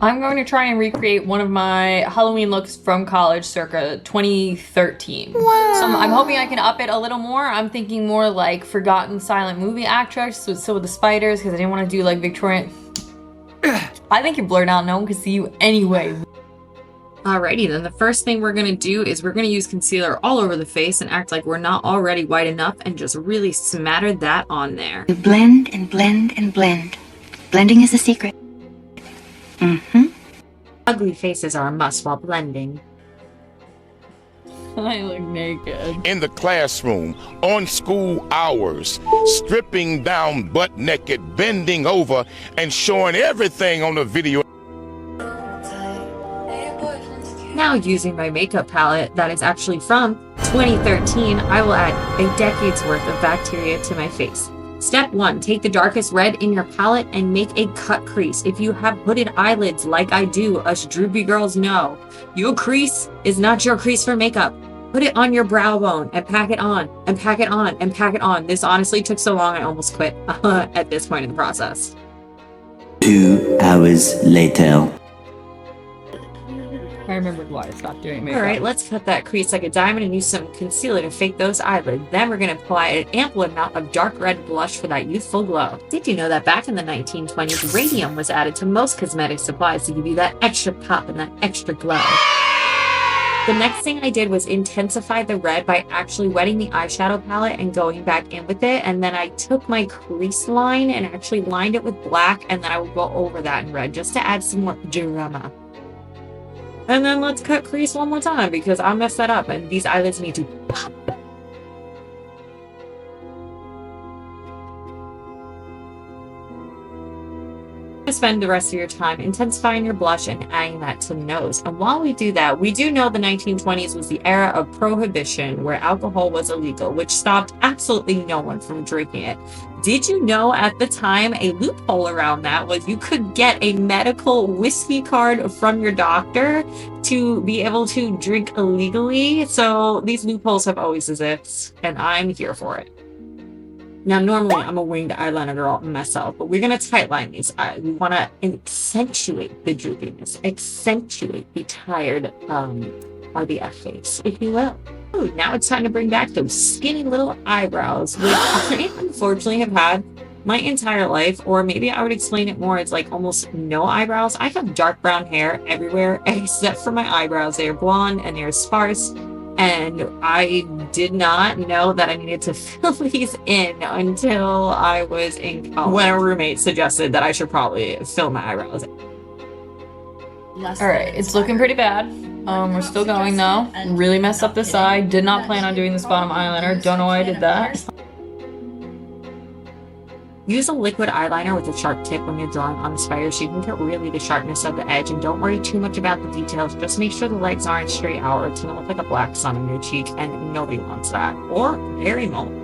I'm going to try and recreate one of my Halloween looks from college circa 2013. Wow. So I'm hoping I can up it a little more. I'm thinking more like forgotten silent movie actress with still with the spiders, because I didn't want to do like Victorian. I think you're blurred out. No one can see you anyway. Alrighty then, the first thing we're going to do is we're going to use concealer all over the face and act like we're not already white enough and just really smatter that on there. You blend and blend and blend. Blending is the secret. Ugly faces are a must while blending. I look naked. In the classroom, on school hours, stripping down butt naked, bending over, and showing everything on the video. Now, using my makeup palette that is actually from 2013, I will add a decade's worth of bacteria to my face. Step 1. Take the darkest red in your palette and make a cut crease. If you have hooded eyelids like I do, us droopy girls know, your crease is not your crease for makeup. Put it on your brow bone and pack it on, and pack it on, and pack it on. This honestly took so long I almost quit at this point in the process. 2 hours later. I remembered why I stopped doing makeup. Alright, let's cut that crease like a diamond and use some concealer to fake those eyelids. Then we're going to apply an ample amount of dark red blush for that youthful glow. Did you know that back in the 1920s, radium was added to most cosmetic supplies to give you that extra pop and that extra glow? The next thing I did was intensify the red by actually wetting the eyeshadow palette and going back in with it. And then I took my crease line and actually lined it with black, and then I would go over that in red just to add some more drama. And then let's cut crease one more time because I messed that up and these eyelids need to pop. Spend the rest of your time intensifying your blush and adding that to the nose. And while we do that, we do know the 1920s was the era of prohibition where alcohol was illegal, which stopped absolutely no one from drinking it. Did you know at the time a loophole around that was you could get a medical whiskey card from your doctor to be able to drink illegally? So these loopholes have always existed, and I'm here for it. Now, normally I'm a winged eyeliner girl myself, but we're going to tightline these eyes. We want to accentuate the droopiness, accentuate the tired RBF face, if you will. Ooh, now it's time to bring back those skinny little eyebrows, which I unfortunately have had my entire life, or maybe I would explain it more as like almost no eyebrows. I have dark brown hair everywhere except for my eyebrows. They are blonde and they're sparse. And I did not know that I needed to fill these in until I was in college, when a roommate suggested that I should probably fill my eyebrows in. Alright, it's looking pretty bad. We're still going though. Really messed up the side. Did not plan on doing this bottom eyeliner. Don't know why I did that. Use a liquid eyeliner with a sharp tip when you're drawing on the spider so you can get really the sharpness of the edge, and don't worry too much about the details. Just make sure the legs aren't straight out or it's going to look like a black sun on your cheek, and nobody wants that. Or very mole.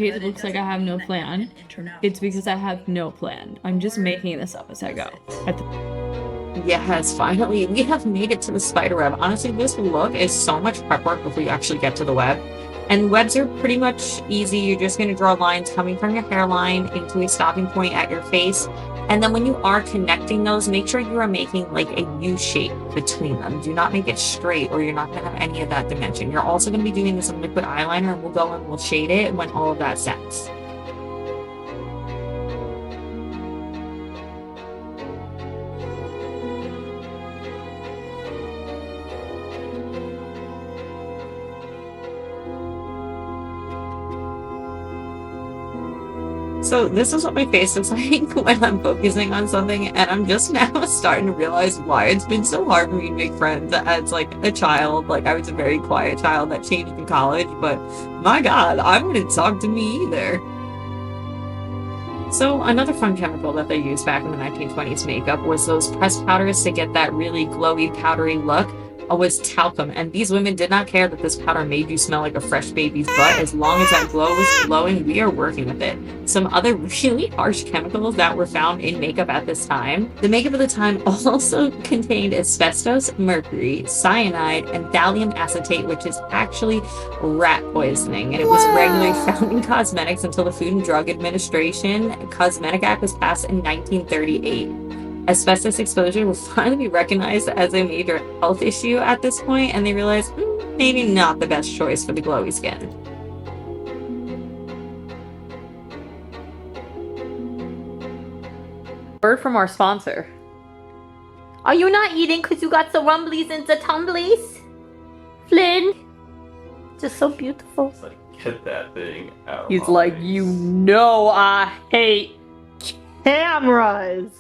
It looks like I have no plan. It's because I have no plan. I'm just making this up as I go. Yes, finally, we have made it to the spider web. Honestly, this look is so much prep work before you actually get to the web. And webs are pretty much easy. You're just going to draw lines coming from your hairline into a stopping point at your face. And then when you are connecting those, make sure you are making like a U shape between them. Do not make it straight or you're not going to have any of that dimension. You're also going to be doing this in liquid eyeliner, and we'll go and we'll shade it when all of that sets. So this is what my face looks like when I'm focusing on something, and I'm just now starting to realize why it's been so hard for me to make friends as like a child. Like I was a very quiet child that changed in college, but my God, I wouldn't talk to me either. So another fun chemical that they used back in the 1920s makeup was those pressed powders to get that really glowy, powdery look. Was talcum, and these women did not care that this powder made you smell like a fresh baby's butt. As long as that glow was glowing, we are working with it. Some other really harsh chemicals that were found in makeup at this time. The makeup of the time also contained asbestos, mercury, cyanide, and thallium acetate, which is actually rat poisoning, and it was regularly found in cosmetics until the Food and Drug Administration Cosmetic Act was passed in 1938. Asbestos exposure will finally be recognized as a major health issue at this point, and they realized maybe not the best choice for the glowy skin. Word from our sponsor. Are you not eating because you got the rumblies and the tumblies? Flynn? Just so beautiful. It's like, get that thing out. He's of my like, face. you know I hate cameras.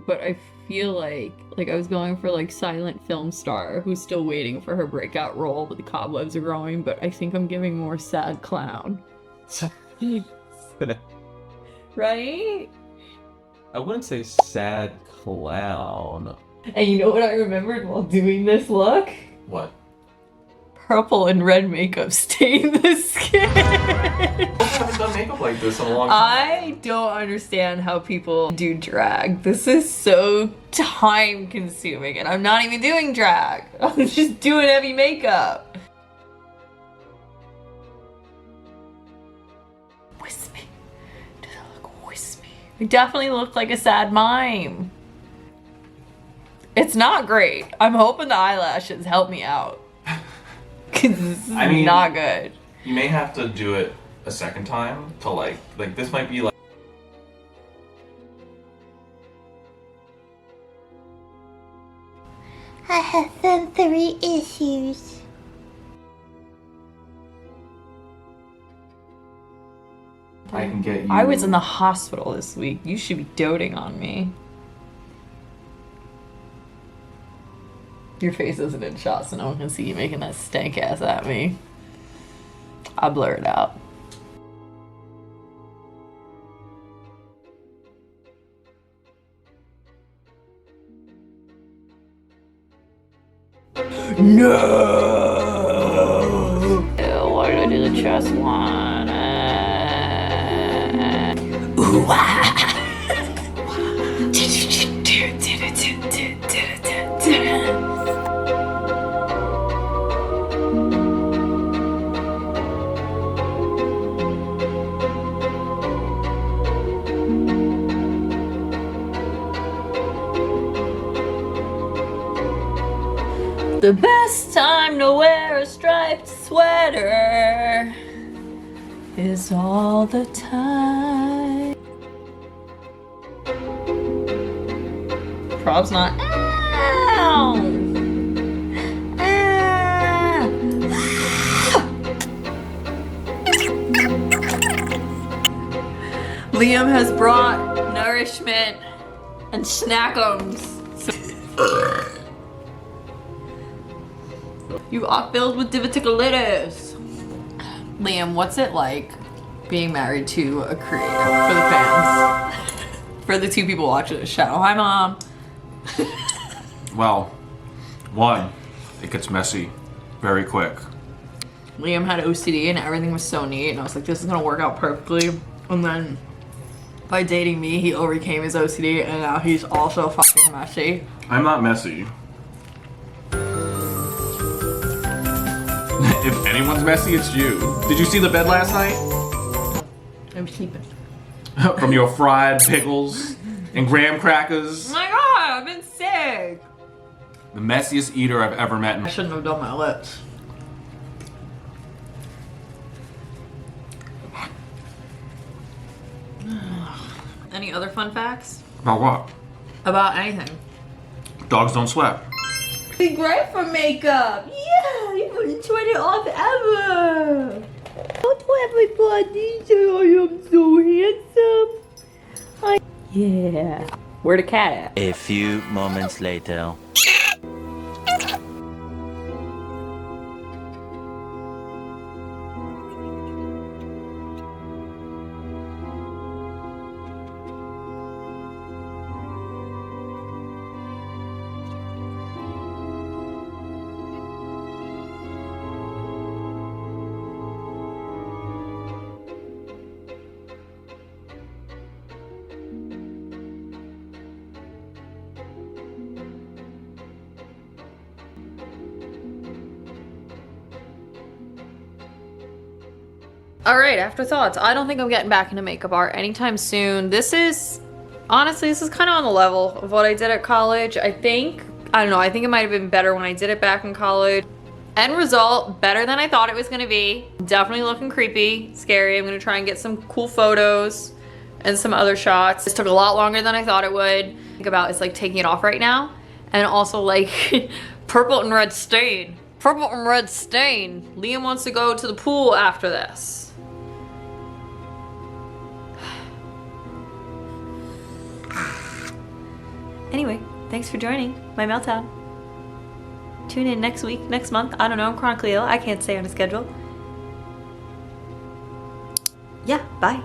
But I feel like I was going for like silent film star who's still waiting for her breakout role, but the cobwebs are growing. But I think I'm giving more sad clown. Right? I wouldn't say sad clown. And you know what I remembered while doing this look? What? Purple and red makeup stain the skin. I haven't done makeup like this in a long time. I don't understand how people do drag. This is so time consuming, and I'm not even doing drag. I'm just doing heavy makeup. Wispy. Does it look wispy? I definitely look like a sad mime. It's not great. I'm hoping the eyelashes help me out. Cause this is not good. You may have to do it a second time to like this might be like. I have sensory issues. I can get you. I was in the hospital this week. You should be doting on me. Your face isn't in shot, so no one can see you making that stank ass at me. I blur it out. No! Ew, why did I do the chest one? Ooh, the best time to wear a striped sweater is all the time. Prob's not. Ow! Ah! Liam has brought nourishment and snackums. You are filled with diverticulitis. Liam, what's it like being married to a creator for the fans? For the two people watching the show. Hi, Mom. Well, one, it gets messy very quick. Liam had OCD and everything was so neat, and I was like, this is gonna work out perfectly. And then by dating me, he overcame his OCD, and now he's also fucking messy. I'm not messy. If anyone's messy, it's you. Did you see the bed last night? I'm sleeping. From your fried pickles and graham crackers. Oh my god, I've been sick. The messiest eater I've ever met. I shouldn't have done my lips. Any other fun facts? About what? About anything. Dogs don't sweat. Be great for makeup. Yeah, you wouldn't sweat it off ever. Don't everybody say I am so handsome. Yeah. Where the cat at? A few moments later. All right, afterthoughts. I don't think I'm getting back into makeup art anytime soon. This is, honestly, this is kind of on the level of what I did at college. I think, I don't know, I think it might have been better when I did it back in college. End result, better than I thought it was gonna be. Definitely looking creepy, scary. I'm gonna try and get some cool photos and some other shots. This took a lot longer than I thought it would. Think about it's like taking it off right now. And also like purple and red stain. Purple and red stain. Liam wants to go to the pool after this. Anyway, thanks for joining my meltdown. Tune in next week, next month. I don't know, I'm chronically ill. I can't stay on a schedule. Yeah, bye.